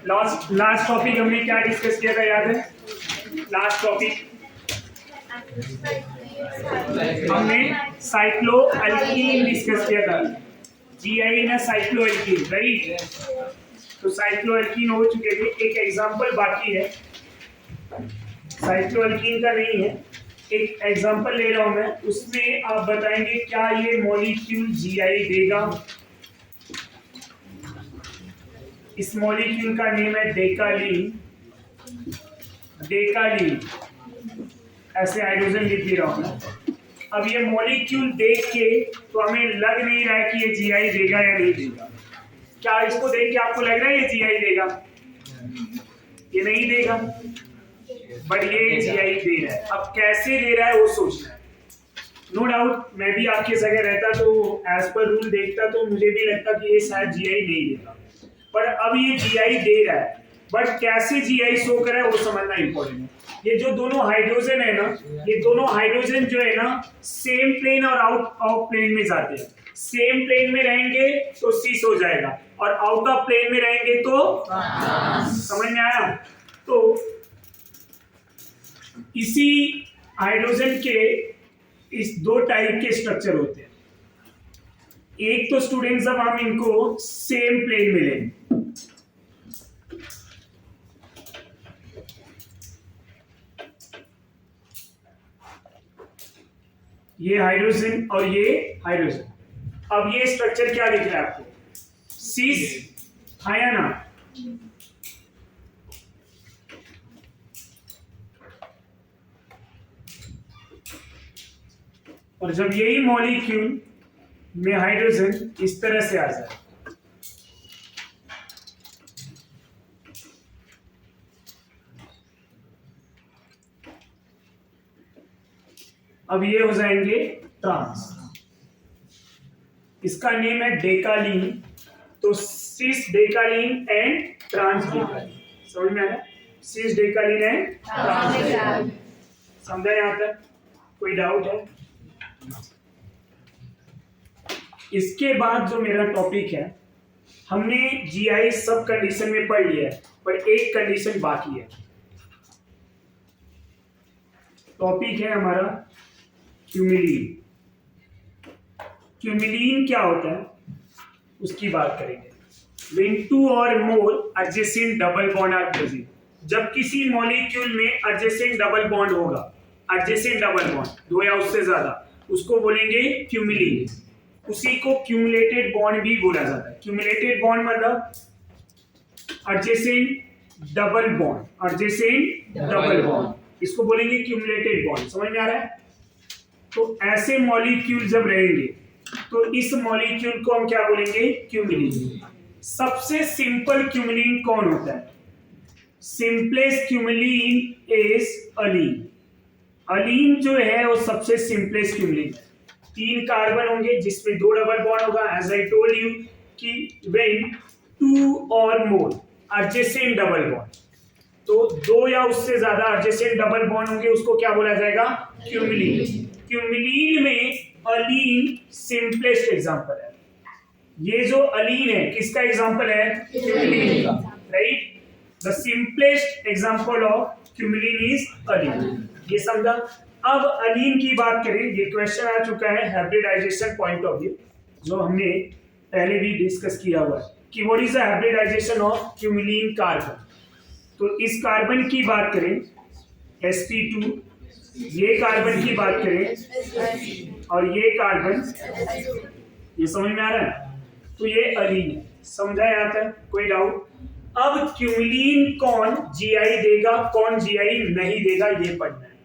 Last topic हमने क्या discuss किया था, याद है? लास्ट टॉपिक हमने साइक्लोएल्कीन डिस्कस किया था। जीआई ना साइक्लोएल्कीन, राइट? तो साइक्लोएल्कीन हो चुके थे। एक एग्जांपल बाकी है, साइक्लोएल्कीन का नहीं है, एक एग्जांपल ले रहा हूं मैं, उसमें आप बताएंगे क्या ये मॉलिक्यूल जीआई देगा। इस मॉलिक्यूल का नेम है डेकालीन। डेकालीन ऐसे हाइड्रोजन लिख दे रहा हूं मैं। अब ये मॉलिक्यूल देख के तो हमें लग नहीं रहा है कि ये जीआई देगा या नहीं देगा। क्या इसको देख के आपको लग रहा है ये जीआई देगा? ये नहीं देगा, बट ये जीआई दे रहा है। अब कैसे दे रहा है वो सोचना है। नो डाउट मैं भी आपके जगह रहता तो एज पर रूल देखता तो मुझे भी लगता कि ये शायद जीआई नहीं देगा, पर अब ये जीआई दे रहा है। बट कैसे जीआई शो कर रहा है वो समझना इंपॉर्टेंट है। ये जो दोनों हाइड्रोजन है ना, ये दोनों हाइड्रोजन जो है ना सेम प्लेन और आउट ऑफ प्लेन में जाते हैं। सेम प्लेन में रहेंगे तो सिस हो जाएगा, और आउट ऑफ प्लेन में रहेंगे तो समझ में आया? तो इसी हाइड्रोजन के इस दो टाइप के स्ट्रक्चर होते हैं। एक तो स्टूडेंट्स अब हम इनको सेम प्लेन में लेंगे, ये हाइड्रोजन और ये हाइड्रोजन। अब ये स्ट्रक्चर क्या दिख रहा है आपको? सिस आया ना? और जब यही मॉलिक्यूल में हाइड्रोजन इस तरह से आ जाए, अब ये हो जाएंगे ट्रांस। इसका नेम है डेकालीन। तो सिस डेकालीन एंड ट्रांस डेकालीन। समझ में आया? सिस डेकालीन एंड ट्रांस डेकालीन। समझा यहां तक? कोई डाउट है? इसके बाद जो मेरा टॉपिक है, हमने जीआई सब कंडीशन में पढ़ लिया है, पर एक कंडीशन बाकी है। टॉपिक है हमारा क्यूमिलीन। क्यूमिलीन क्या होता है उसकी बात करेंगे। When two or more adjacent double bond are present, जब किसी मॉलिक्यूल में adjacent double bond होगा, adjacent double bond दो या उससे ज्यादा, उसको बोलेंगे क्यूमिलीन। उसी को क्यूमुलेटेड बॉन्ड भी बोला जाता है। क्यूमुलेटेड बॉन्ड मतलब adjacent double bond, adjacent double bond, इसको बोलेंगे क्यूमुलेटेड बॉन्ड। समझ में आ रहा है? तो ऐसे मॉलिक्यूल जब रहेंगे तो इस मॉलिक्यूल को हम क्या बोलेंगे? क्यूमिलीन। सबसे सिंपल क्यूमिलीन कौन होता है? Simplest cumulene is allene. Allene जो है वो सबसे सिंपलेस्ट क्यूमिलीन है। 3 कार्बन होंगे जिसमें 2 डबल बॉन्ड होगा। एज आई टोल्ड यू कि व्हेन 2 और मोर एडजेसेंट डबल बॉन्ड, तो 2 या उससे ज्यादा एडजेसेंट डबल बॉन्ड होंगे, उसको क्या बोला जाएगा? क्यूमिलीन। क्यूमिलीन में अलीन सिंपलेस्ट एग्जांपल है। ये जो अलीन है किसका एग्जांपल है? क्यूमिलीन का, right? The simplest example of cumulene is allene. ये समझा? अब अलीन की बात करें, ये क्वेश्चन आ चुका है हाइब्रिडाइजेशन पॉइंट ऑफ व्यू, जो हमने पहले भी डिस्कस किया हुआ है कि what is the hybridisation of cumulene carbon. तो इस कार्बन की बात करें sp2, ये कार्बन की बात करें और ये कार्बन, ये समझ में आ रहा है? तो ये अलीन है। समझा यहां तक? कोई डाउट? अब क्यूमिलीन कौन जीआई देगा, कौन जीआई नहीं देगा, ये पढ़ना है।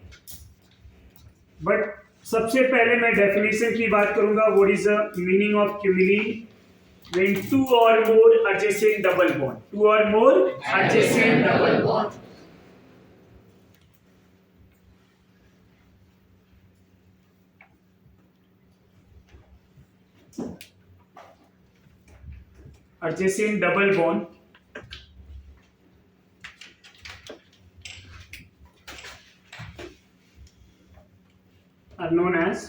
बट सबसे पहले मैं डेफिनेशन की बात करूंगा। What is the meaning of cumulene? When 2 or more adjacent double bond, 2 or more adjacent double bond. Adjacent double bond are known as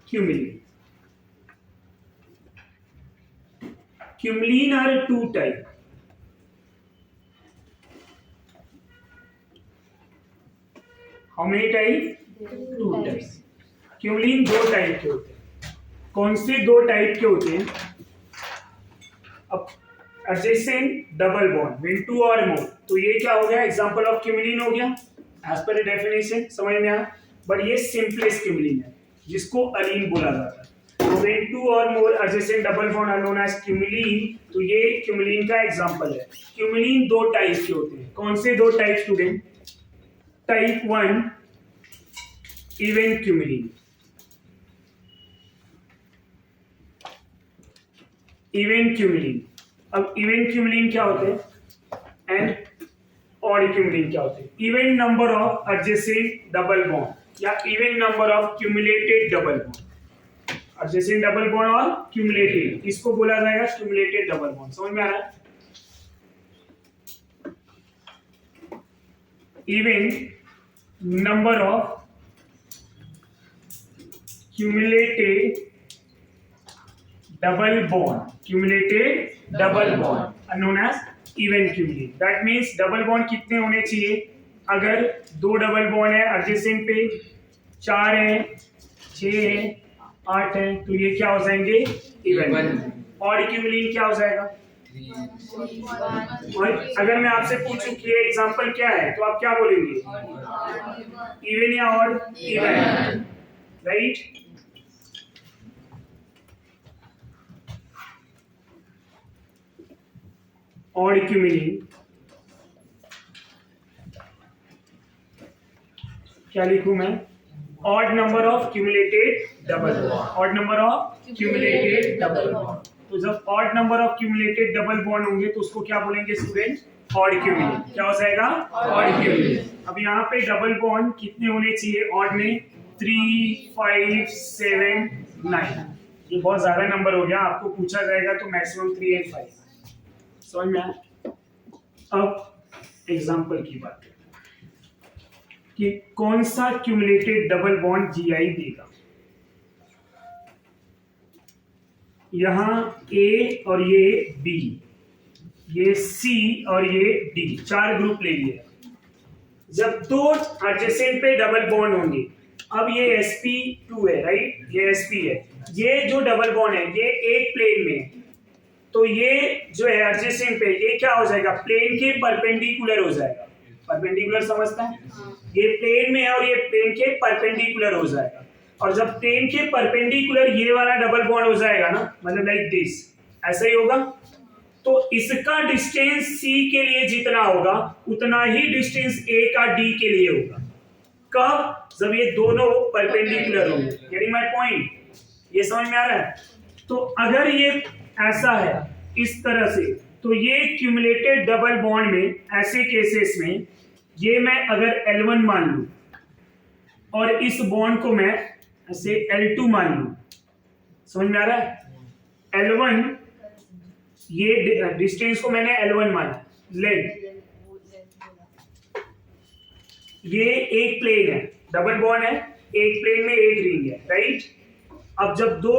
cumulene. Cumulene are two type. How many type? Two type. Cumulene दो type के होते हैं. कौन से दो type के होते हैं? अब adjacent double bond when two और मोर, तो ये क्या हो गया? एग्जांपल ऑफ क्यूमलीन हो गया एज पर डेफिनेशन. समझ में आया? बट ये सिंपलेस्ट क्यूमलीन है जिसको अलीन बोला जाता है. तो व्हेन टू और more adjacent double bond are known as cumulene. तो ये क्यूमलीन का एग्जांपल है. क्यूमलीन दो टाइप के होते हैं. कौन से दो type student? Type 1 even cumulene. Even cumulene. अब इवन क्यूमलीन क्या होते हैं एंड ऑड क्यूमलीन क्या होते हैं? Even number of adjacent double bond या even number of cumulated double bond. Adjacent double bond और क्यूमुलेटेड, इसको बोला जाएगा क्यूमुलेटेड डबल बॉन्ड. समझ में आ रहा है? Even number of cumulated double bond, cumulated double bond are known as even cumulate. That means double bond कितने होने चाहिए? अगर दो डबल बॉन्ड है एडजेसेंट पे, 4 है, 6 है, 8 है, तो ये क्या हो जाएंगे? इवन. और क्यूमुलेट क्या हो जाएगा? और अगर मैं आपसे पूछूं कि ये एग्जांपल क्या है, तो आप क्या बोलेंगे? इवन या odd? Even. Right? Odd cumulate क्या लिखूं मैं? Odd number of cumulated double bond. Odd number of cumulated double bond. तो जब odd number of cumulated double bond होंगे तो उसको क्या बोलेंगे स्टूडेंट? Odd cumulate. क्या हो जाएगा? Odd cumulate. अब यहाँ पे डबल बॉन्ड कितने होने चाहिए ऑड में? 3, 5, 7, 9. ये बहुत ज्यादा नंबर हो गया. आपको पूछा जाएगा तो मैक्सिमम 3 और 5. समझ में आया? अब एग्जांपल की बात कि कौन सा क्यूमुलेटेड डबल बॉन्ड जीआई देगा. यहां ए और ये बी, ये सी और ये डी, 4 ग्रुप ले लिए. जब दो एडजेसेंट पे डबल बॉन्ड होंगे, अब ये sp2 है, राइट? ये sp है. ये जो डबल बॉन्ड है ये एक प्लेन में है, तो ये जो है एडजेसेंट पे ये क्या हो जाएगा? प्लेन के परपेंडिकुलर हो जाएगा. परपेंडिकुलर समझता है? ये प्लेन में है और ये प्लेन के परपेंडिकुलर हो जाएगा. और जब प्लेन के परपेंडिकुलर ये वाला डबल बॉन्ड हो जाएगा ना, मतलब लाइक दिस, ऐसा ही होगा, तो इसका डिस्टेंस C के लिए जितना होगा उतना ही डिस्टेंस A का D के लिए होगा. कब? जब ये दोनों परपेंडिकुलर होंगे. Getting my point? ये समझ में आ रहा है? तो अगर ये ऐसा है इस तरह से, तो ये क्यूमुलेटेड डबल बॉन्ड में ऐसे केसेस में ये मैं अगर L1 मान लूं और इस बॉन्ड को मैं ऐसे L2 मान लूं. समझ में आ रहा है? L1, ये डिस्टेंस को मैंने L1 माना, लेंथ. ये एक प्लेन है, डबल बॉन्ड है, एक प्लेन में एक रिंग है, राइट? अब जब दो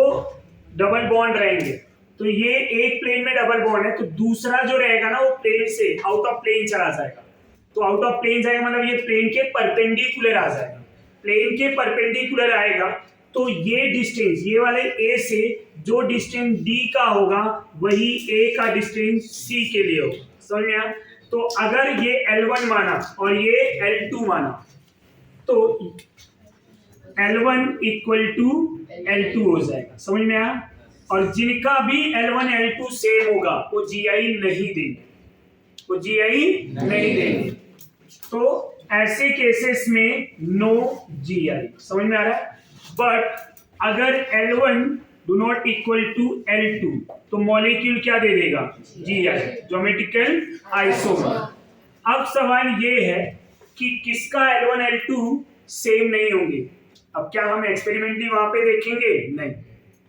डबल बॉन्ड रहेंगे तो ये एक प्लेन में डबल बॉन्ड है, तो दूसरा जो रहेगा ना वो प्लेन से आउट ऑफ प्लेन चला जाएगा. तो आउट ऑफ प्लेन जाएगा मतलब ये प्लेन के परपेंडिकुलर आ जाएगा. प्लेन के परपेंडिकुलर आएगा तो ये डिस्टेंस, ये वाले A से जो डिस्टेंस D का होगा वही A का डिस्टेंस C के लिए होगा. समझ में आया? तो अगर ये L1 माना और ये L2 माना तो L1 इक्वल टू L2 हो जाएगा. समझ में आया? और जिनका भी L1 L2 सेम होगा वो GI नहीं देंगे, वो GI नहीं देंगे. तो ऐसे केसेस में नो GI. समझ में आ रहा है? बट अगर L1 do not equal to L2 तो मॉलिक्यूल क्या दे देगा? GI, geometrical isomer. अब सवाल ये है कि किसका L1 L2 सेम नहीं होंगे. अब क्या हम एक्सपेरिमेंटली वहां पे देखेंगे? नहीं,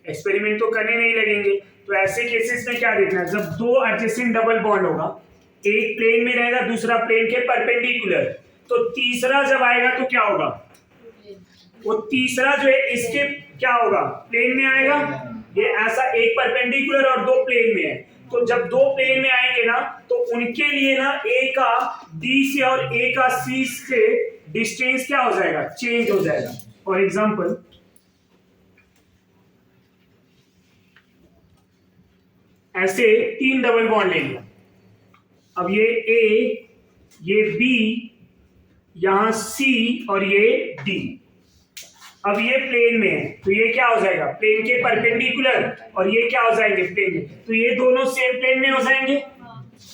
एक्सपेरिमेंट तो करने नहीं लगेंगे. तो ऐसे केसेस में क्या देखना है? जब दो एडजेसेंट डबल बॉन्ड होगा, एक प्लेन में रहेगा, दूसरा प्लेन के परपेंडिकुलर, तो तीसरा जब आएगा तो क्या होगा? वो तीसरा जो है इसके क्या होगा? प्लेन में आएगा. ये ऐसा एक परपेंडिकुलर और दो प्लेन में है, तो जब दो प्लेन में आएंगे ना तो उनके लिए ना ए का डी से और ए का सी से डिस्टेंस क्या हो जाएगा, चेंज हो जाएगा। फॉर एग्जांपल ऐसे 3 डबल बॉन्ड ले लिया। अब ये ए, ये बी, यहां सी और ये डी। अब ये प्लेन में है तो ये क्या हो जाएगा, प्लेन के परपेंडिकुलर, और ये क्या हो जाएंगे, प्लेन में। तो ये दोनों सेम प्लेन में हो जाएंगे।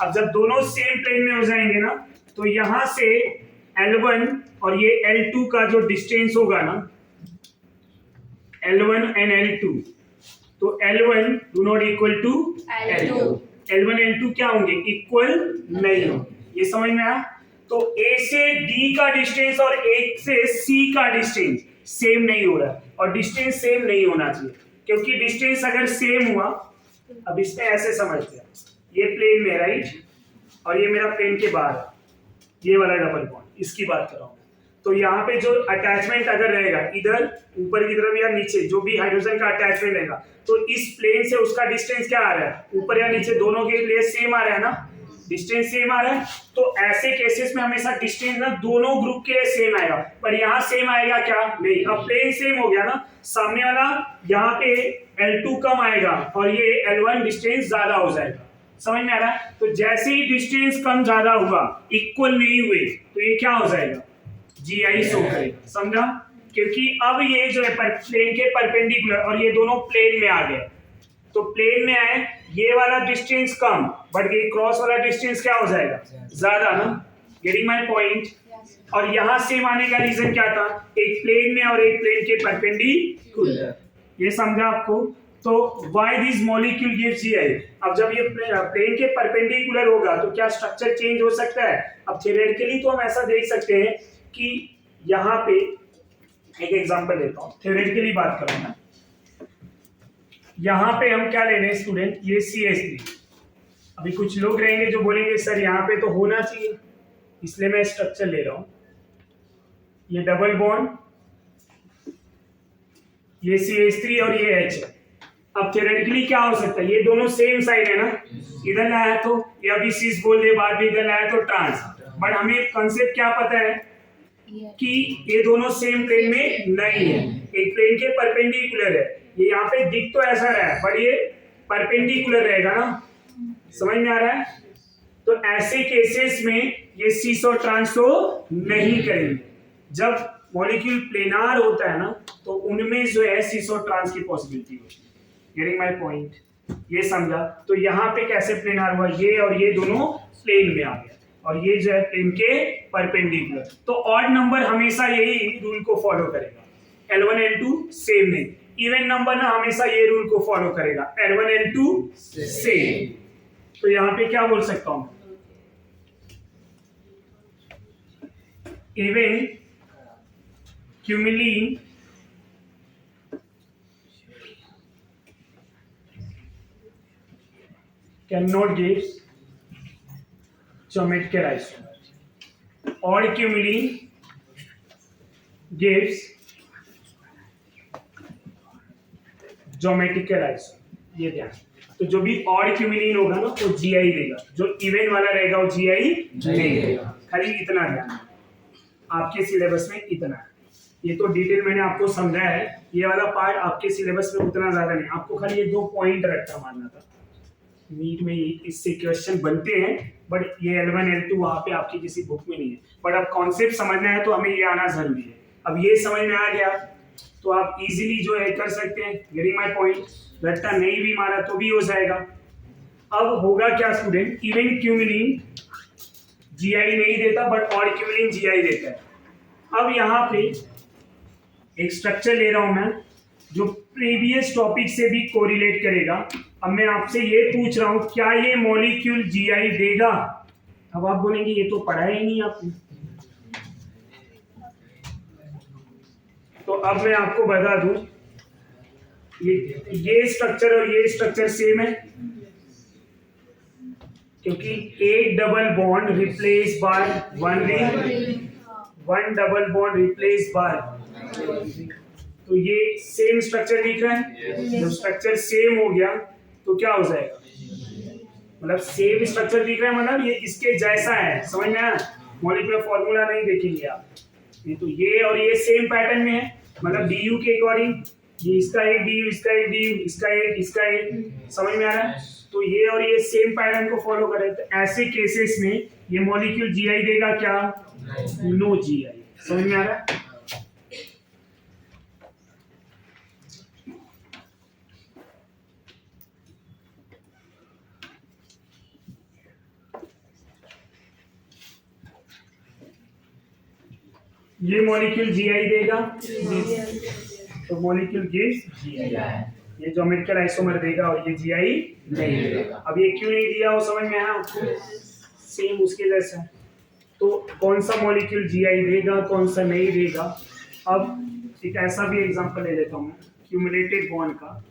अब जब दोनों सेम प्लेन में हो जाएंगे ना तो यहां से L1 और ये L2 का जो डिस्टेंस होगा ना, L1 एंड L2, तो L1 do not equal to L2, L1 L2 क्या होंगे, इक्वल नहीं होंगे। ये समझ में आया। तो A से D का डिस्टेंस और A से C का डिस्टेंस सेम नहीं हो रहा है, और डिस्टेंस सेम नहीं होना चाहिए, क्योंकि डिस्टेंस अगर सेम हुआ, अब इसमें ऐसे समझते हैं, ये प्लेन में राइट, और ये मेरा प्लेन के बाहर है, ये वाला डबल बॉन्ड, इसकी बात कर रहा हूं। तो यहाँ पे जो अटैचमेंट अगर रहेगा इधर ऊपर की तरफ या नीचे, जो भी हाइड्रोजन का अटैचमेंट रहेगा, तो इस प्लेन से उसका डिस्टेंस क्या आ रहा है, ऊपर या नीचे, दोनों के लिए सेम आ रहा है ना, डिस्टेंस सेम आ रहा है। तो ऐसे केसेस में हमेशा डिस्टेंस ना दोनों ग्रुप के लिए सेम आएगा, पर यहाँ सेम आएगा क्या, नहीं। अब प्लेन सेम हो गया ना, सामने वाला यहाँ पे L2 कम आएगा और ये L1 डिस्टेंस ज्यादा हो जाएगा। समझ में आ रहा है। तो जैसे ही डिस्टेंस कम ज्यादा हुआ, इक्वल नहीं हुए, तो ये क्या हो जाएगा, GI शो करेगा। समझा, क्योंकि अब ये जो है प्लेन के परपेंडिकुलर, और ये दोनों प्लेन में आ गए, तो प्लेन में आए, ये वाला डिस्टेंस कम, बट ये क्रॉस वाला डिस्टेंस क्या हो जाएगा, ज्यादा ना। Getting my point. और यहां सेम आने का रीजन क्या था, एक प्लेन में और एक प्लेन के परपेंडिकुलर। ये समझा आपको। तो why this molecule gives GI। अब जब ये प्लेन के परपेंडिकुलर होगा तो क्या स्ट्रक्चर चेंज हो सकता है। अब थ्योरेटिकली तो हम ऐसा देख सकते हैं कि यहाँ पे एक एग्जांपल लेता हूँ, थ्योरेटिकली बात करूँ ना, यहाँ पे हम क्या ले रहे हैं स्टूडेंट, ये CH3। अभी कुछ लोग रहेंगे जो बोलेंगे सर यहाँ पे तो होना चाहिए, इसलिए मैं स्ट्रक्चर ले रहा हूँ। ये डबल बॉन्ड, ये CH3 और ये H है। अब थ्योरेटिकली क्या हो सकता है, ये दोनों सेम साइड है ना, इधर लाया तो ये अभी सिस बोल दे, बाद में इधर लाया तो ट्रांस। बट हमें कंसेप्ट क्या पता है कि ये दोनों सेम प्लेन में नहीं है, एक प्लेन के परपेंडिकुलर है। ये यहाँ पे दिख तो ऐसा रहा है, बट ये परपेंडिकुलर रहेगा ना। समझ में आ रहा है। तो ऐसे केसेस में ये सिस और ट्रांस तो नहीं करेंगे। जब मॉलिक्यूल प्लेनार होता है ना, तो उनमें जो है सिस और ट्रांस की पॉसिबिलिटी होती है। गेटिंग माय पॉइंट, ये समझा। तो यहाँ पे कैसे प्लेनार हुआ, ये और ये दोनों प्लेन में आ गया, और ये जो है प्लेन के परपेंडिकुलर। तो ऑड नंबर हमेशा यही रूल को फॉलो करेगा, L1 L2 सेम नहीं। इवन नंबर ना हमेशा ये रूल को फॉलो करेगा, L1 L2 सेम। तो यहाँ पे क्या बोल सकता हूं, even क्यूमिलीन cannot give geometrical isomer. Odd cumulene gives geometrical isomer. ये ध्यान। तो जो भी ऑड क्यूमिलीन होगा ना वो GI देगा, जो इवन वाला रहेगा वो GI नहीं देगा। खाली इतना ध्यान, आपके सिलेबस में इतना है। ये तो डिटेल मैंने आपको समझाया है, ये वाला पार्ट आपके सिलेबस में उतना ज्यादा नहीं, आपको खाली ये 2 पॉइंट रखता मानना था। नीट में इससे क्वेश्चन बनते हैं, बट ये L1 L2 वहां पे आपकी किसी बुक में नहीं है। बट अब कॉन्सेप्ट समझना है तो हमें ये आना जरूरी है। अब ये समझ में आ गया तो आप इजीली जो है कर सकते हैं। Getting my point. रट्टा नहीं भी मारा तो भी हो जाएगा। अब होगा क्या स्टूडेंट, इवन क्यूमिलीन GI नहीं देता, बट ऑड क्यूमिलीन GI देता है। अब यहाँ पे एक स्ट्रक्चर ले रहा हूं मैं जो प्रीवियस टॉपिक से भी कोरिलेट करेगा। अब मैं आपसे ये पूछ रहा हूं, क्या ये मॉलिक्यूल GI देगा। अब आप बोलेंगे ये तो पढ़ा ही नहीं आपने। तो अब मैं आपको बता दूं, ये स्ट्रक्चर और ये स्ट्रक्चर सेम है, क्योंकि एक double bond replace by one ring, one double bond replace by, तो ये सेम स्ट्रक्चर दिख रहा है। जब स्ट्रक्चर सेम हो गया तो क्या हो जाएगा, मतलब सेम स्ट्रक्चर दिख रहा है, मतलब ये इसके जैसा है, समझ में आया? मॉलिक्यूलर फॉर्मूला नहीं देखेंगे आप, ये तो ये और ये सेम पैटर्न में है, मतलब डी के अकॉर्डिंग, ये इसका एक डी, इसका एक डी, इसका एक, समझ में आ रहा है? तो ये और ये सेम पैटर्न को फॉलो कर रहे हैं, तो ऐसे केसेस में ये मॉलिक्यूल जीआई देगा क्या? No GI. समझ में आ रहा है? ये मॉलिक्यूल जीआई देगा, तो मॉलिक्यूल गिव्स जीआई, ये ज्योमेट्रिकल आइसोमर देगा और ये जीआई नहीं देगा। अब ये क्यों नहीं दिया वो समझ में आया आपको? सेम उसके जैसा। तो कौन सा मॉलिक्यूल जीआई देगा, कौन सा नहीं देगा? अब एक ऐसा भी एग्जांपल ले लेता हूँ क्यूमुलेटेड बॉन्ड का।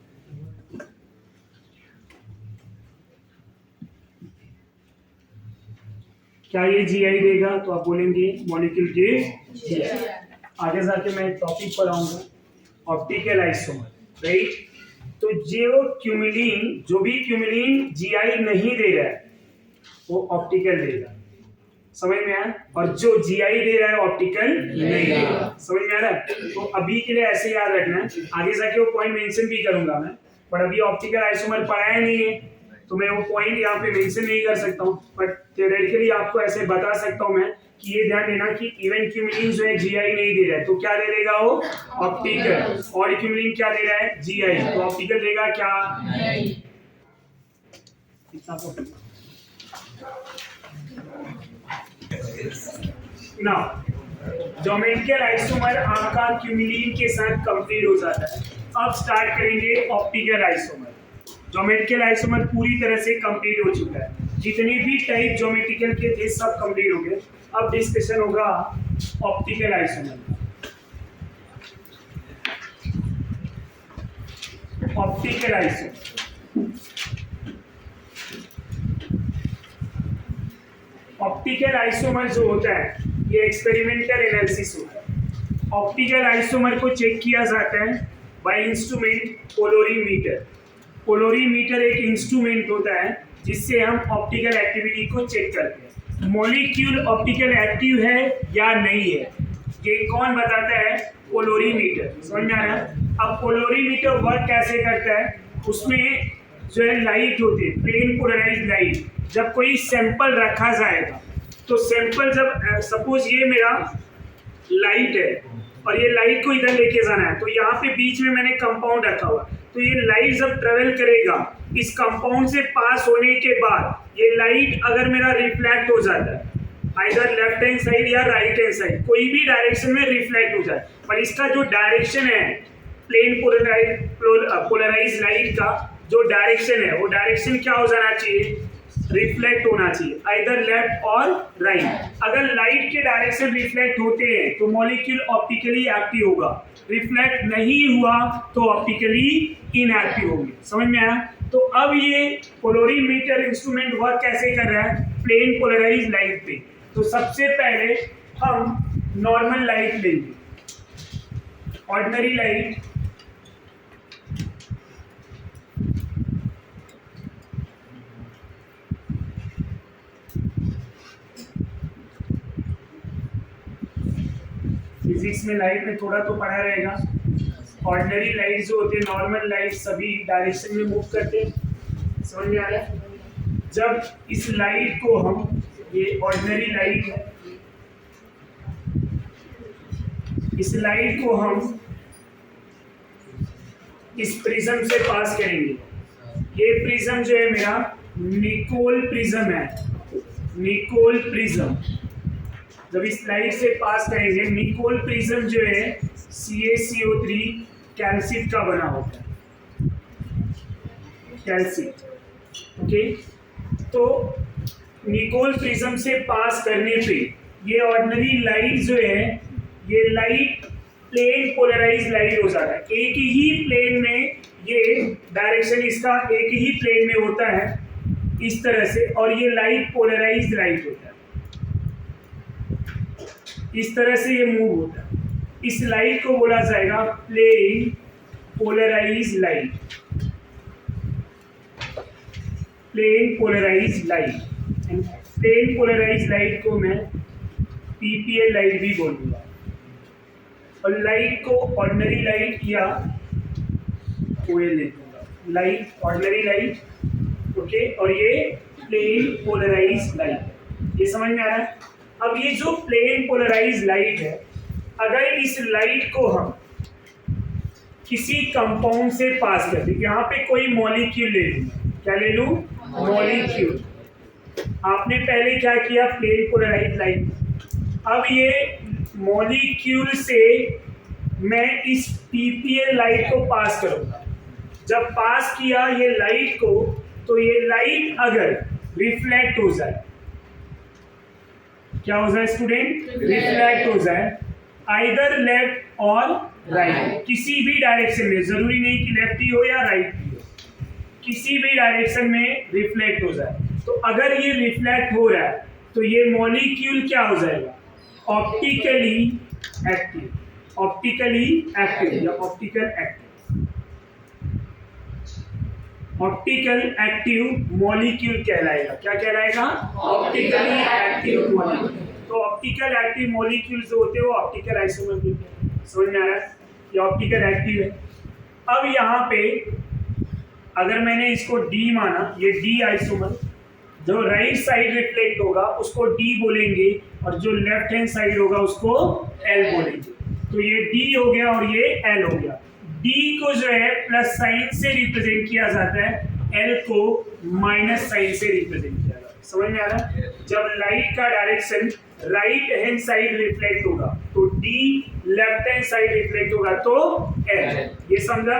क्या ये जीआई देगा? तो आप बोलेंगे मॉलिक्यूल गिव्स जीआई। आगे जाके मैं एक टॉपिक पढ़ाऊंगा ऑप्टिकल आइसोमर, राइट? तो जो भी क्यूमुलिन जीआई नहीं दे रहा है वो ऑप्टिकल देगा, समझ में आया? और जो जीआई दे रहा है ऑप्टिकल नहीं देगा, समझ में आ रहा है? तो अभी के लिए ऐसे याद रखना है, आगे जाके वो पॉइंट मेंशन भी करूंगा मैं, पर अभी ऑप्टिकल आइसोमर पढ़ाया नहीं है तो मैं वो पॉइंट यहाँ पे मेंशन नहीं कर सकता हूँ, बट थियोरेटिकली आपको ऐसे बता सकता हूँ मैं कि ये ध्यान देना कि इवन क्यूमुलिन जो है जीआई नहीं दे रहा है तो क्या दे देगा वो? ऑप्टिकल। और क्यूमुलिन क्या दे रहा है? जीआई, तो ऑप्टिकल देगा क्या? नाउ ज्योमेट्रिकल आइसोमर आपका क्यूमुलिन के साथ कंप्लीट हो जाता है। अब स्टार्ट करेंगे ऑप्टिकल आइसोमर। ज्योमेट्रिकल आइसोमर पूरी तरह से कंप्लीट हो चुका है, जितने भी टाइप ज्योमेट्रिकल के थे सब कंप्लीट हो गए। अब डिस्कशन होगा optical isomer. Optical isomer, optical isomer जो होता है ये एक्सपेरिमेंटल एनालिसिस होता है। ऑप्टिकल आइसोमर को चेक किया जाता है बाय इंस्ट्रूमेंट पोलोरीमीटर। पोलोरीमीटर एक इंस्ट्रूमेंट होता है जिससे हम ऑप्टिकल एक्टिविटी को चेक करते हैं, मॉलिक्यूल ऑप्टिकल एक्टिव है या नहीं है, ये कौन बताता है? पोलोरीमीटर। समझ में आ रहा है? अब पोलोरीमीटर वर्क कैसे करता है? उसमें जो है लाइट होती है, प्लेन पोलराइज्ड लाइट। जब कोई सैंपल रखा जाएगा तो सैंपल जब सपोज ये मेरा लाइट है और ये लाइट को इधर लेके जाना है, तो यहाँ पे बीच में मैंने कंपाउंड रखा हुआ, तो ये लाइट जब ट्रेवल करेगा इस कंपाउंड से पास होने के बाद ये लाइट अगर मेरा रिफ्लेक्ट हो जाता है आइदर लेफ्ट हैंड साइड या राइट हैंड साइड, कोई भी डायरेक्शन में रिफ्लेक्ट हो जाए, पर इसका जो डायरेक्शन है प्लेन पोलराइज लाइट का जो डायरेक्शन है वो डायरेक्शन क्या हो जाना चाहिए? रिफ्लेक्ट होना चाहिए, आइदर लेफ्ट और राइट। अगर लाइट के डायरेक्शन रिफ्लेक्ट होते हैं तो मॉलिक्यूल ऑप्टिकली एक्टिव होगा, रिफ्लेक्ट नहीं हुआ तो ऑप्टिकली इनएक्टिव होंगे। समझ में आया? तो अब ये पोलोरीमीटर इंस्ट्रूमेंट वर्क कैसे कर रहा है? प्लेन पोलराइज लाइट पे। तो सबसे पहले हम नॉर्मल लाइट लेंगे, ऑर्डिनरी लाइट। फिजिक्स में लाइट में थोड़ा तो पढ़ा रहेगा। ऑर्डिनरी लाइट जो होते हैं, नॉर्मल लाइट सभी डायरेक्शन में मूव करते हैं। समझ में आ रहा है? जब इस लाइट को हम, ये ऑर्डिनरी लाइट है, इस लाइट को हम इस प्रिज्म से पास करेंगे। ये प्रिज्म जो है मेरा निकोल प्रिज्म है, निकोल प्रिज्म। जब इस लाइट से पास करेंगे, निकोल प्रिज्म जो है CaCO3 कैल्सिट का बना होता है, कैल्सिट। ओके, तो निकोल प्रिज्म से पास करने पे ये ऑर्डिनरी लाइट जो है, ये लाइट प्लेन पोलराइज लाइट हो जाता है। एक ही प्लेन में, ये डायरेक्शन इसका एक ही प्लेन में होता है इस तरह से, और ये लाइट पोलराइज लाइट होता है, इस तरह से ये मूव होता है। इस लाइट को बोला जाएगा plane polarise light. Plane polarise light, and plane polarise light को मैं पीपीएल लाइट भी बोलूँगा, और लाइट को ऑर्डिनरी लाइट या ओएल लिखूंगा, लाइट ऑर्डिनरी लाइट, ओके, और ये प्लेन पोलराइज लाइट। ये समझ में आ रहा है? अब ये जो प्लेन पोलराइज लाइट है, अगर इस लाइट को हम किसी कंपाउंड से पास कर दें, यहाँ पे कोई मॉलिक्यूल ले लूँ, क्या ले लूँ? मॉलिक्यूल। आपने पहले क्या किया? Plane polarise light. अब ये मॉलिक्यूल से मैं इस पीपीएल लाइट को पास करूंगा। जब पास किया ये लाइट को, तो ये लाइट अगर रिफ्लेक्ट हो जाए, क्या हो जाए स्टूडेंट? रिफ्लेक्ट हो जाए, आइदर लेफ्ट और राइट, किसी भी डायरेक्शन में, जरूरी नहीं कि लेफ्ट ही हो या राइट ही हो, किसी भी डायरेक्शन में रिफ्लेक्ट हो जाए। तो अगर ये रिफ्लेक्ट हो रहा है तो ये मॉलिक्यूल क्या हो जाएगा? ऑप्टिकली एक्टिव, ऑप्टिकली एक्टिव या optical active, optical active molecule कहलाएगा। क्या कहलाएगा? Optically active molecule. तो ऑप्टिकल एक्टिव मॉलिक्यूल जो होते हैं वो ऑप्टिकल आइसोमर होते हैं। समझ में आ रहा है? ये ऑप्टिकल एक्टिव है। अब यहाँ पे अगर मैंने इसको डी माना, ये डी आइसोमर, जो राइट साइड रिफ्लेक्ट होगा उसको डी बोलेंगे, और जो लेफ्ट हैंड साइड होगा उसको एल बोलेंगे। तो ये डी हो गया और ये एल हो गया। डी को जो है प्लस साइन से रिप्रेजेंट किया जाता है, एल को माइनस साइन से रिप्रेजेंट किया जाता है। समझ में आ रहा है? जब लाइट का direction right hand side reflect होगा तो D, left hand side reflect होगा तो एल। ये समझा?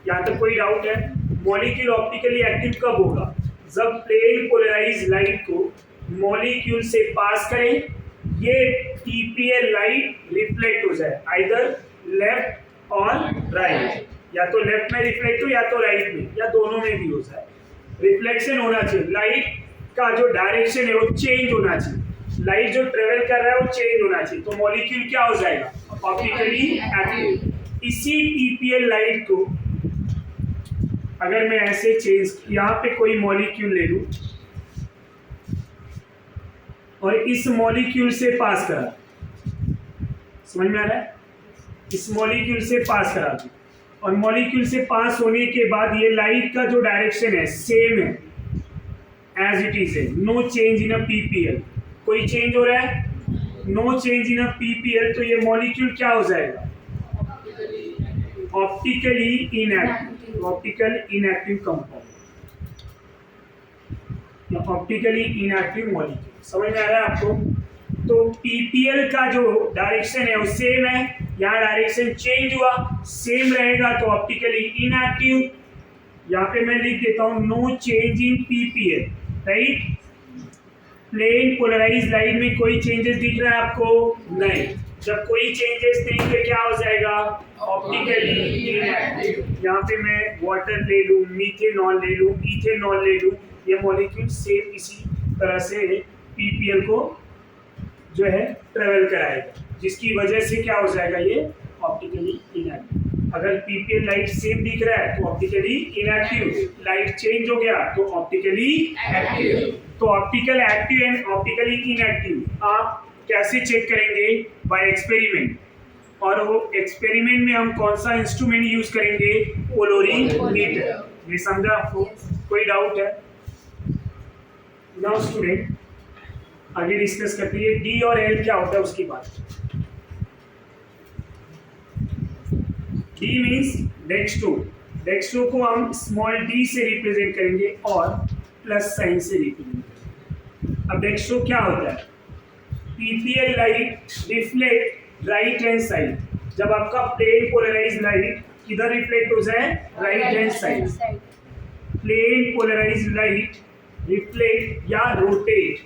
यहाँ तक कोई डाउट है? मॉलिक्यूल ऑप्टिकली एक्टिव कब होगा? जब प्लेन पोलराइज लाइट को मॉलिक्यूल से पास करें, ये पीपीएल लाइट रिफ्लेक्ट हो जाए, आइदर लेफ्ट और राइट, या तो लेफ्ट में रिफ्लेक्ट हो या तो राइट में, या दोनों में भी हो जाए। रिफ्लेक्शन होना चाहिए, लाइट का जो डायरेक्शन है वो चेंज होना चाहिए, लाइट जो ट्रेवल कर रहा है वो चेंज होना चाहिए, तो मॉलिक्यूल क्या हो जाएगा? Optically active. इसी पीपीएल लाइट को अगर मैं ऐसे चेंज, यहाँ पे कोई मॉलिक्यूल ले लूं और इस मॉलिक्यूल से पास करा, समझ में आ रहा है? इस मॉलिक्यूल से पास करा दूं, और मॉलिक्यूल से पास होने के बाद ये लाइट का जो डायरेक्शन है सेम है, एज इट इज है, no change in a PPL. कोई चेंज हो रहा है? No change in a PPL, तो ये मॉलिक्यूल क्या हो जाएगा? Optically inactive, optical inactive compound या ऑप्टिकली इनएक्टिव मॉलिक्यूल। समझ में आ रहा है आपको? तो पीपीएल का जो डायरेक्शन है वो सेम है, यहाँ डायरेक्शन चेंज हुआ, सेम रहेगा तो ऑप्टिकली इनएक्टिव। यहाँ पे मैं लिख देता हूँ no change in PPL, right? Plane polarise light में कोई चेंजेस दिख रहा है आपको? नहीं। जब कोई चेंजेस नहीं तो क्या हो जाएगा? Optically inactive. यहाँ पे मैं वाटर ले लूँ, मीथेनॉल ले लूँ, इथेनॉल ले लूँ, ये मॉलिक्यूल सेम इसी तरह से पीपीएल को जो है ट्रेवल कराएगा, जिसकी वजह से क्या हो जाएगा? ये ऑप्टिकली इनएक्टिव। अगर पीपीएल लाइट सेम दिख रहा है तो ऑप्टिकली इनएक्टिव, लाइट चेंज हो गया तो ऑप्टिकली एक्टिव। तो optical active and optically inactive आप कैसे चेक करेंगे? By experiment. और वो एक्सपेरिमेंट में हम कौन सा इंस्ट्रूमेंट यूज करेंगे? पोलोरीमीटर। ये समझा आपको? कोई डाउट है? नाउ स्टूडेंट आगे डिस्कस करते हैं डी और एल क्या होता है उसकी बात। डी मीन्स डेक्स्ट्रो, डेक्स्ट्रो को हम स्मॉल डी से रिप्रेजेंट करेंगे और प्लस साइन से रिप्रेजेंट करेंगे। अब डेक्स्ट्रो क्या होता है? PPL light reflect right hand side. जब आपका प्लेन पोलराइज लाइट किधर रिफ्लेक्ट हो जाए? Right hand side. Plane polarise light reflect या rotate,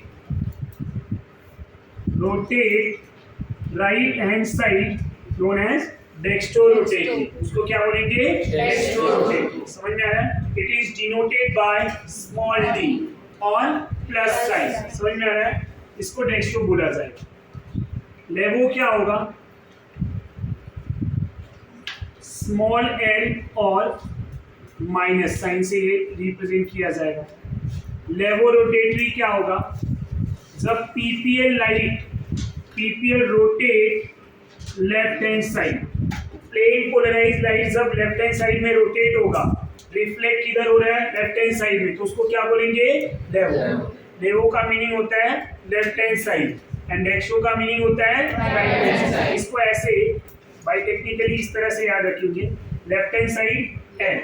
rotate right hand side known as dextrorotative. उसको क्या बोलेंगे? डेक्स्ट्रोरोटेटिव। समझ में आ रहा है? It is denoted by small D और प्लस साइन। समझ में आ रहा है? इसको डेक्स्ट्रो बोला जाएगा। लेवो क्या होगा? स्मॉल एल और माइनस साइन से ये रिप्रेजेंट किया जाएगा। लेवो रोटेटरी क्या होगा, जब PPL rotate left hand side, plane polarise light जब लेफ्ट हैंड साइड में रोटेट होगा, रिफ्लेक्ट किधर हो रहा है, लेफ्ट हैंड साइड में, तो उसको क्या बोलेंगे, लेवो। लेवो का मीनिंग होता है left hand side and dextro का मीनिंग होता है राइट हैंड साइड। इसको ऐसे बाय टेक्निकली इस तरह से याद रखेंगे, लेफ्ट हैंड साइड एल,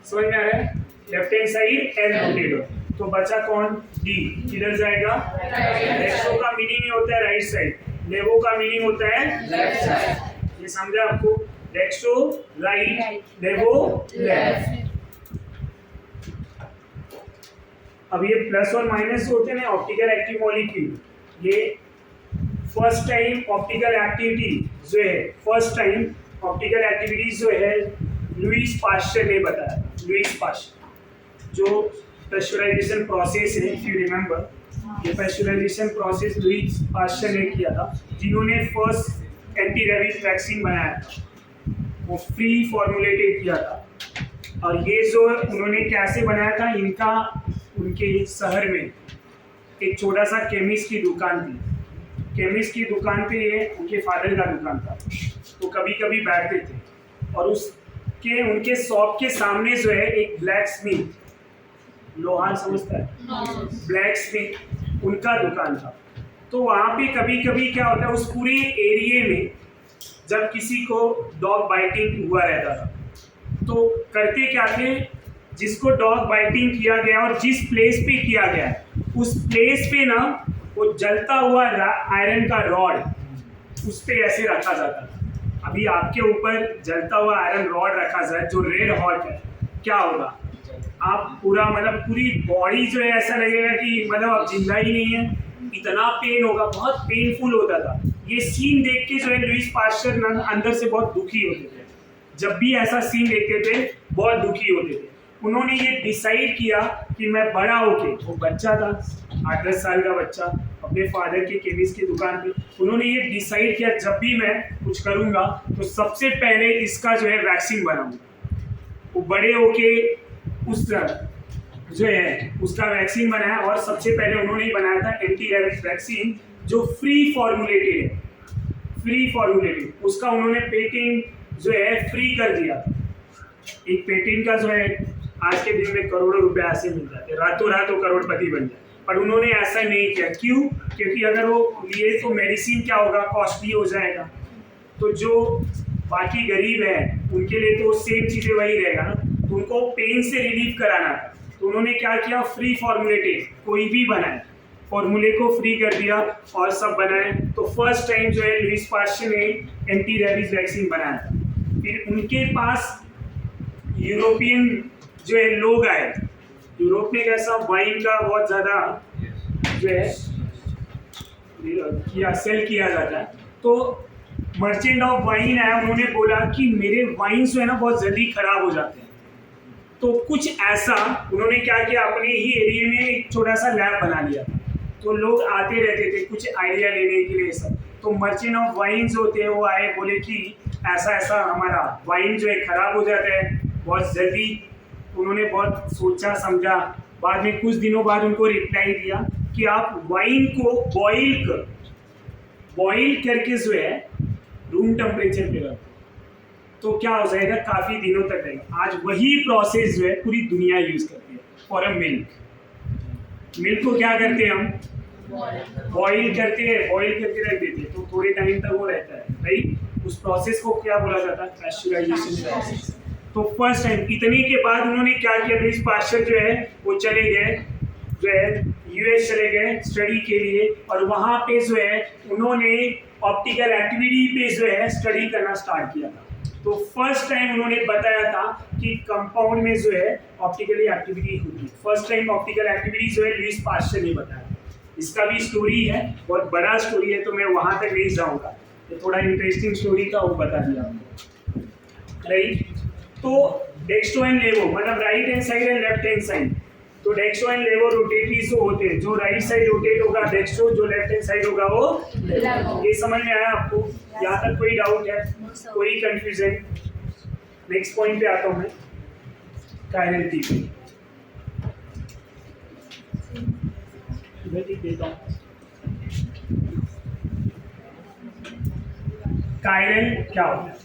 समझ में आ रहा है, left hand side L rotate हो, तो बचा कौन, डी, किधर जाएगा, डेक्स्ट्रो का मीनिंग होता है राइट साइड, लेवो का मीनिंग होता है लेफ्ट साइड। ये समझा आपको, डेक्स्ट्रो राइट, लेवो लेफ्ट। अब ये प्लस और माइनस होते हैं ऑप्टिकल एक्टिव मॉलिक्यूल, ये फर्स्ट टाइम ऑप्टिकल एक्टिविटी जो है, फर्स्ट टाइम ऑप्टिकल एक्टिविटी जो है लुईस पास्चर ने बताया। लुईस पास्चर जो पेस्चराइजेशन प्रोसेस है, इफ यू रिमेंबर, ये पेस्चराइजेशन प्रोसेस लुईस पास्चर ने किया था, जिन्होंने फर्स्ट एंटी रेबीज वैक्सीन बनाया था, वो फ्री फॉर्मुलेटेड किया था। और ये जो उन्होंने कैसे बनाया था, इनका उनके शहर में एक छोटा सा केमिस्ट की दुकान थी। केमिस्ट की दुकान पे ये उनके फादर का दुकान था, तो कभी कभी बैठते थे, और उसके उनके शॉप के सामने जो है एक ब्लैक स्मिथ, लोहार समझता है, ब्लैक स्मिथ उनका दुकान था। तो वहाँ पे कभी कभी क्या होता है, उस पूरे एरिया में जब किसी को डॉग बाइटिंग हुआ रहता था, तो करते क्या थे, जिसको डॉग बाइटिंग किया गया और जिस प्लेस पे किया गया उस प्लेस पे ना वो जलता हुआ आयरन का रॉड उस पे ऐसे रखा जाता था। अभी आपके ऊपर जलता हुआ आयरन रॉड रखा जाए जो रेड हॉट है, क्या होगा, आप पूरा मतलब पूरी बॉडी जो है ऐसा लगेगा कि मतलब आप जिंदा ही नहीं है, इतना पेन होगा, बहुत पेनफुल होता था। ये सीन देख के जो है लुईस पास्चर अंदर से बहुत दुखी होते थे, जब भी ऐसा सीन देखते थे बहुत दुखी होते थे। उन्होंने ये डिसाइड किया कि मैं बड़ा होके, वो बच्चा था 8-10 साल का बच्चा अपने फादर के केमिस्ट की दुकान पे, उन्होंने ये डिसाइड किया जब भी मैं कुछ करूँगा तो सबसे पहले इसका जो है वैक्सीन बनाऊंगा। वो बड़े होके उस जो है उसका वैक्सीन बनाया, और सबसे पहले उन्होंने ही बनाया था एंटी रेबीज वैक्सीन जो फ्री फॉर्मुलेटेड है, फ्री फॉर्मुलेटेड। उसका उन्होंने पेटेंट जो है फ्री कर दिया। एक पेटेंट का जो है आज के दिन में करोड़ों रुपए ऐसे मिल जाते, रातों रात वो करोड़पति बन जाए, पर उन्होंने ऐसा नहीं किया। क्यों? क्योंकि अगर वो लिए तो मेडिसिन क्या होगा, कॉस्टली हो जाएगा, तो जो बाकी गरीब है उनके लिए तो सेम चीज़ें वही रहेगा ना, तो उनको पेन से रिलीफ कराना था। तो उन्होंने क्या किया, फ्री फॉर्मुलेटेड कोई भी बनाए, फॉर्मूले को फ्री कर दिया और सब बनाए। तो फर्स्ट टाइम जो है लुईस पास्चर ने एंटी रेबीज वैक्सीन बनाया था। फिर उनके पास यूरोपियन जो है लोग आए, यूरोप में कैसा वाइन का बहुत ज़्यादा जो है सेल किया जाता है, तो मर्चेंट ऑफ वाइन आया, उन्होंने बोला कि मेरे वाइन जो है ना बहुत जल्दी खराब हो जाते हैं। तो कुछ ऐसा उन्होंने क्या किया, अपने ही एरिया में एक छोटा सा लैब बना लिया, तो लोग आते रहते थे कुछ आइडिया लेने के लिए सब। तो मर्चेंट ऑफ वाइन जो होते हैं वो आए, बोले कि ऐसा ऐसा हमारा वाइन जो है खराब हो जाता है बहुत जल्दी। उन्होंने बहुत सोचा समझा, बाद में कुछ दिनों बाद उनको रिप्लाई दिया कि आप वाइन को बॉईल करके जो है रूम टेम्परेचर पे रखो, तो क्या हो जाएगा, काफ़ी दिनों तक रहेगा। आज वही प्रोसेस जो है पूरी दुनिया यूज़ करती है फॉर अ मिल्क को क्या करते हैं हम, बॉईल करते हैं, बॉईल करके रख देते हैं, तो थोड़े टाइम तक वो रहता है, राइट। उस प्रोसेस को क्या बोला जाता है, पैस्चराइजेशन प्रोसेस। तो फर्स्ट टाइम इतने के बाद उन्होंने क्या किया, लुईस पास्चर जो है वो चले गए, जो है यूएस चले गए स्टडी के लिए, और वहाँ पे जो है उन्होंने ऑप्टिकल एक्टिविटी पे जो है स्टडी करना स्टार्ट किया था। तो फर्स्ट टाइम उन्होंने बताया था कि कंपाउंड में जो है ऑप्टिकली एक्टिविटी होती है। फर्स्ट टाइम ऑप्टिकल एक्टिविटी जो है लुईस पास्चर ने बताया। इसका भी स्टोरी है, बहुत बड़ा स्टोरी है, तो मैं वहाँ तक नहीं जाऊँगा, तो थोड़ा इंटरेस्टिंग स्टोरी का वो बता दिया आपको, राइट। तो डेक्स्ट्रो एंड लेवो मतलब right hand side and left hand side, तो डेक्स्ट्रो एंड लेवो रोटेटरी जो होते हैं, जो राइट साइड रोटेट होगा डेक्स्ट्रो, जो लेफ्ट हैंड साइड होगा वो लेवो। ये समझ में आया आपको? यहाँ तक कोई डाउट है, कोई कंफ्यूजन? नेक्स्ट पॉइंट पे आता हूँ मैं। कायरल की लिख देता हूं। कायरल क्या होता है?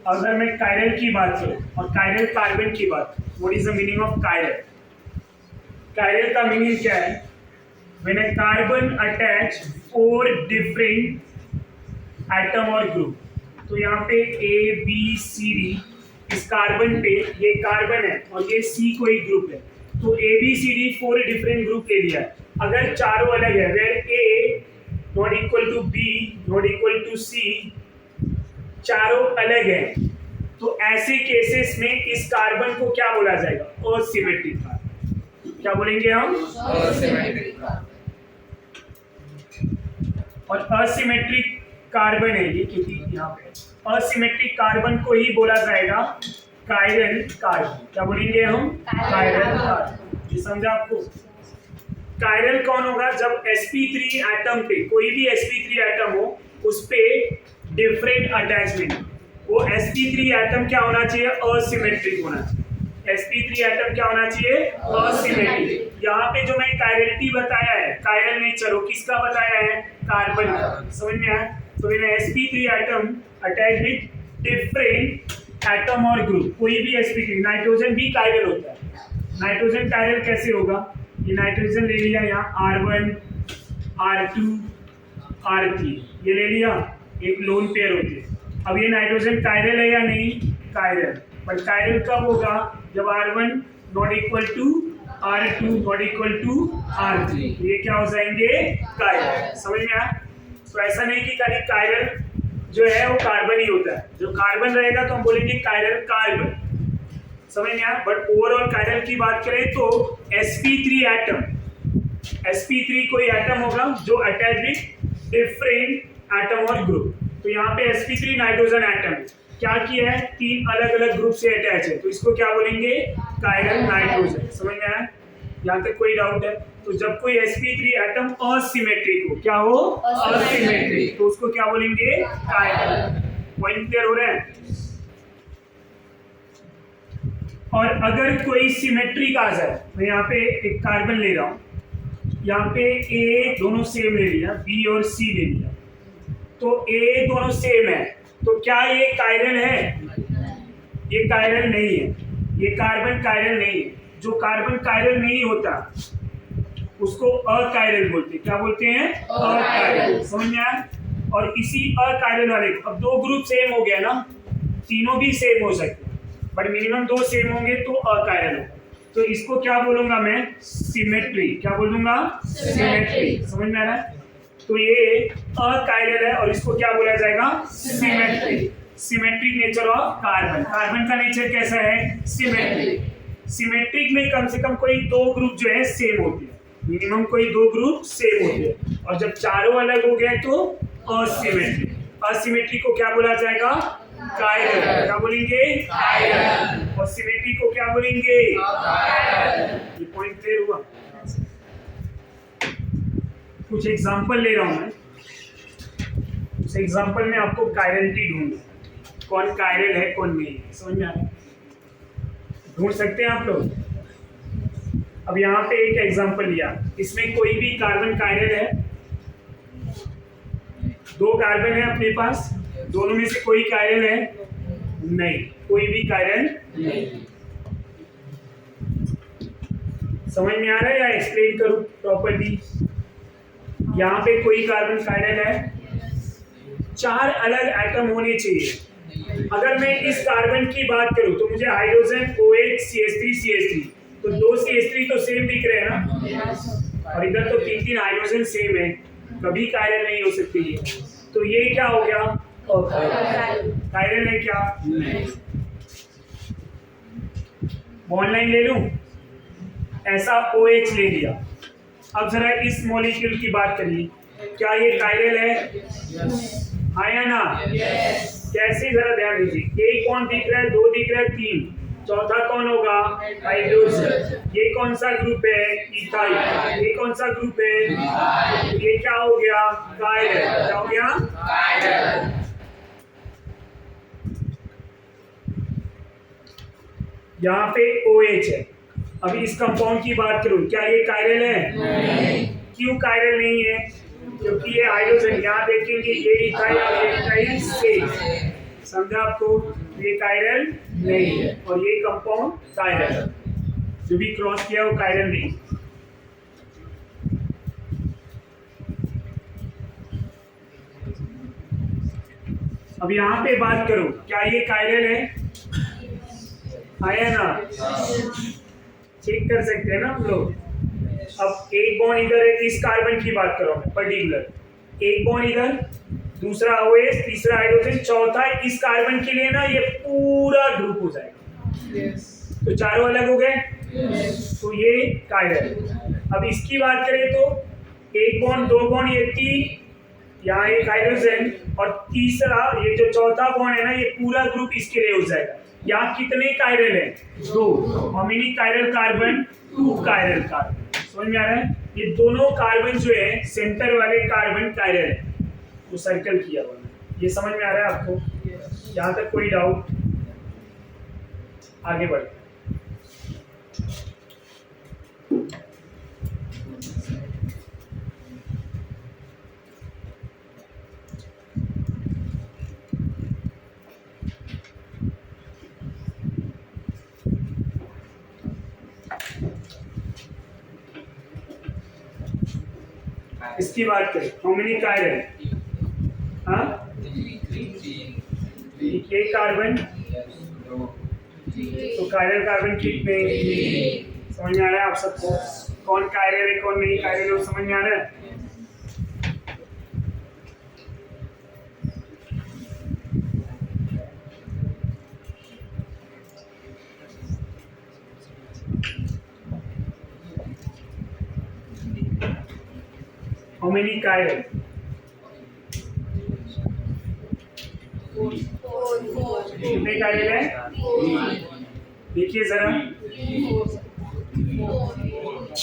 अगर मैं कायरल की बात करूं और कायरल कार्बन की बात, what is the meaning of chiral? Chiral का मीनिंग क्या है? When a carbon attach 4 different atom और ग्रुप, तो यहाँ पे ए बी सी डी, इस कार्बन पे ये कार्बन है और ये सी कोई ग्रुप है, तो A B C D 4 different group ले लिया है। अगर चारों अलग है, where A not equal to B not equal to C, चारों अलग है, तो ऐसे केसेस में इस कार्बन को क्या बोला जाएगा? Asymmetric carbon. क्या बोलेंगे हम? असिमेट्रिक। और असिमेट्रिक कार्बन है ये, क्योंकि यहाँ पे असिमेट्रिक कार्बन को ही बोला जाएगा कायरल कार्बन। क्या बोलेंगे हम? Chiral carbon. ये समझा आपको? कायरल कौन होगा? जब sp3 एटम पे, कोई भी sp3 एटम हो, उस पे डिफरेंट अटैचमेंट, वो sp3 एटम क्या होना चाहिए? असिमेट्रिक होना चाहिए। sp3 एटम क्या होना चाहिए? असिमेट्रिक। यहाँ पे जो मैं कायरलिटी बताया है, कायरल नेचर हो किसका बताया है? कार्बन का। समझ में आया? तो sp3 atom attach with different atom और ग्रुप, कोई भी sp3, नाइट्रोजन भी कायरल होता है। नाइट्रोजन कायरल कैसे होगा? ये नाइट्रोजन ले लिया, यहाँ R1 R2 R3 ये ले लिया, एक लोन पेयर होती है। अब ये नाइट्रोजन कायरल है या नहीं? कायरल। बट कायरल कब होगा? जब R1 not equal to R2 not equal to R3, ये क्या हो जाएंगे? कायरल। समझ में आया? तो ऐसा नहीं कि खाली कायरल जो है वो कार्बन ही होता है, जो कार्बन रहेगा तो हम बोलेंगे कायरल कार्बन। समझ में आया? बट ओवरऑल कायरल की बात करें तो sp3 एटम, sp3 कोई एटम होगा जो अटैच विद डिफरेंट एटम और ग्रुप। तो यहाँ पे sp3 नाइट्रोजन एटम क्या किया है? 3 अलग अलग ग्रुप से अटैच है, तो इसको क्या बोलेंगे? Chiral nitrogen. समझ में आया? यहाँ तक कोई डाउट है? तो जब कोई sp3 एटम असिमेट्रिक हो, क्या हो? असिमेट्रिक, तो उसको क्या बोलेंगे? कायरल। पॉइंट क्लियर हो रहा है? और अगर कोई सिमेट्रिक आ जाए, मैं यहाँ पे एक कार्बन ले रहा हूँ, यहाँ पे ए दोनों सेम ले लिया, बी और सी ले लिया, तो ए दोनों सेम है, तो क्या ये कायरल है? ये कायरल नहीं है, ये कार्बन कायरल नहीं है। जो कार्बन कायरल नहीं होता उसको अकायरल बोलते हैं। क्या बोलते हैं? अकायरल। समझ में आया? और इसी अकायरल वाले, अब 2 ग्रुप सेम हो गया ना, तीनों भी सेम हो सकते हैं, बट मिनिमम 2 सेम होंगे तो अकायरल होगा। तो इसको क्या बोलूंगा मैं? सिमेट्री। क्या बोलूंगा? सिमेट्री। समझ में आ रहा है? तो ये अकायरल है और इसको क्या बोला जाएगा? Symmetry. Symmetric nature of carbon. Carbon का नेचर कैसा है? सिमेट्रिक। सिमेट्रिक में कम से कम कोई 2 ग्रुप जो है सेम होते हैं, मिनिमम कोई 2 ग्रुप सेम होते हैं, और जब चारों अलग हो गए तो असिमेट्रिक। असिमेट्रिक को क्या बोला जाएगा? कायरल। क्या बोलेंगे? कायरल। और सिमेट्रिक को क्या बोलेंगे? कायरल। ये पॉइंट क्लियर हुआ? कुछ एग्जांपल ले रहा हूं मैं, उस एग्जांपल में आपको कायरलिटी ढूंढना, कौन कायरल है कौन नहीं है। समझ में आ रहा है? ढूंढ सकते हैं आप लोग? अब यहाँ पे एक एग्जांपल लिया, इसमें कोई भी कार्बन कायरल है, 2 कार्बन है अपने पास, दोनों में से कोई कायरल है? नहीं, कोई भी कायरल नहीं। समझ में आ रहा है या एक्सप्लेन करूं प्रॉपर्ली? यहाँ पे कोई कार्बन कायरल है, 4 अलग एटम होने चाहिए। अगर मैं इस कार्बन की बात करूं तो मुझे हाइड्रोजन OH CH3 CH3, तो 2 CH3 तो सेम दिख रहे हैं ना, और इधर तो 3 हाइड्रोजन सेम है, कभी कायरल नहीं हो सकती है। तो ये क्या हो गया? कायरल है क्या? नहीं। बॉन्ड लाइन ले लूं, ऐसा OH ले लिया। अब जरा इस मॉलिक्यूल की बात करिए, क्या ये कायरल है? हाँ या ना? कैसे? जरा ध्यान दीजिए। एक कौन दिख रहा है? 2 दिख रहा है, 3, चौथा कौन होगा? हाइड्रोजन। ये कौन सा ग्रुप है? इथाइल। ये कौन सा ग्रुप है? ये क्या हो गया? कायरल। क्या हो गया? कायरल। यहाँ पे OH है। अभी इस कंपाउंड की बात करूं, क्या ये कायरल है? नहीं। क्यों कायरल नहीं है? क्योंकि ये हाइड्रोजन, यहाँ देखेंगे ये इथाइल और ये इथाइल सेम, समझा आपको? ये कायरल नहीं है और ये कंपाउंड कायरल, जो भी क्रॉस किया वो कायरल नहीं। अब यहाँ पे बात करो, क्या ये कायरल है? आया ना? चेक कर सकते हैं ना हम लोग। अब एक बॉन्ड इधर है, इस कार्बन की बात करो पर्टिकुलर, एक बॉन्ड इधर, दूसरा OH, तीसरा हाइड्रोजन, चौथा इस कार्बन के लिए ना ये पूरा ग्रुप हो जाएगा। तो चारों अलग हो गए, तो ये कायरल। अब इसकी बात करें तो एक बॉन्ड, दो बॉन्ड, ये 3, यहाँ एक हाइड्रोजन और तीसरा ये जो चौथा बॉन्ड है ना, ये पूरा ग्रुप इसके लिए हो जाएगा। यहाँ कितने कायरल है? 2। How many chiral carbon? 2 chiral carbon. समझ में आ रहा है? ये दोनों कार्बन जो है सेंटर वाले कार्बन कायरल है, तो सर्कल किया हुआ है। ये समझ में आ रहा है आपको? यहाँ तक कोई डाउट? आगे बढ़। इसकी बात करें, हाउ मेनी कायरल? हाँ, एक कार्बन, तो कायरल कार्बन कितने? समझ में आ रहा है आप सबको? कौन कायरल है कौन नहीं कायरल है समझ में आ रहा है? How many chiral? कितने chiral है? देखिए जरा,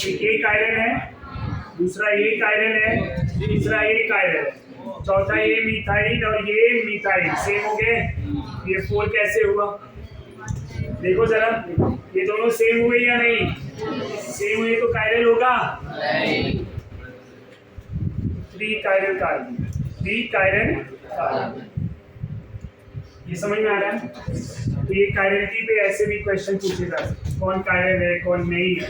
एक ये chiral है, दूसरा ये chiral है, तीसरा ये chiral है, चौथा ये मिथाइल और ये मिथाइल, सेम हो गए। ये 4 कैसे हुआ? देखो जरा, ये दोनों सेम हुए या नहीं? सेम हुए तो chiral होगा? 3 chiral कार्बन, 3 chiral कार्बन। ये समझ में आ रहा है? तो ये कायरलिटी पे ऐसे भी क्वेश्चन पूछे जा सकते हैं, कौन कायरल है कौन नहीं है।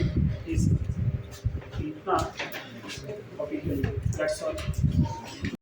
इतना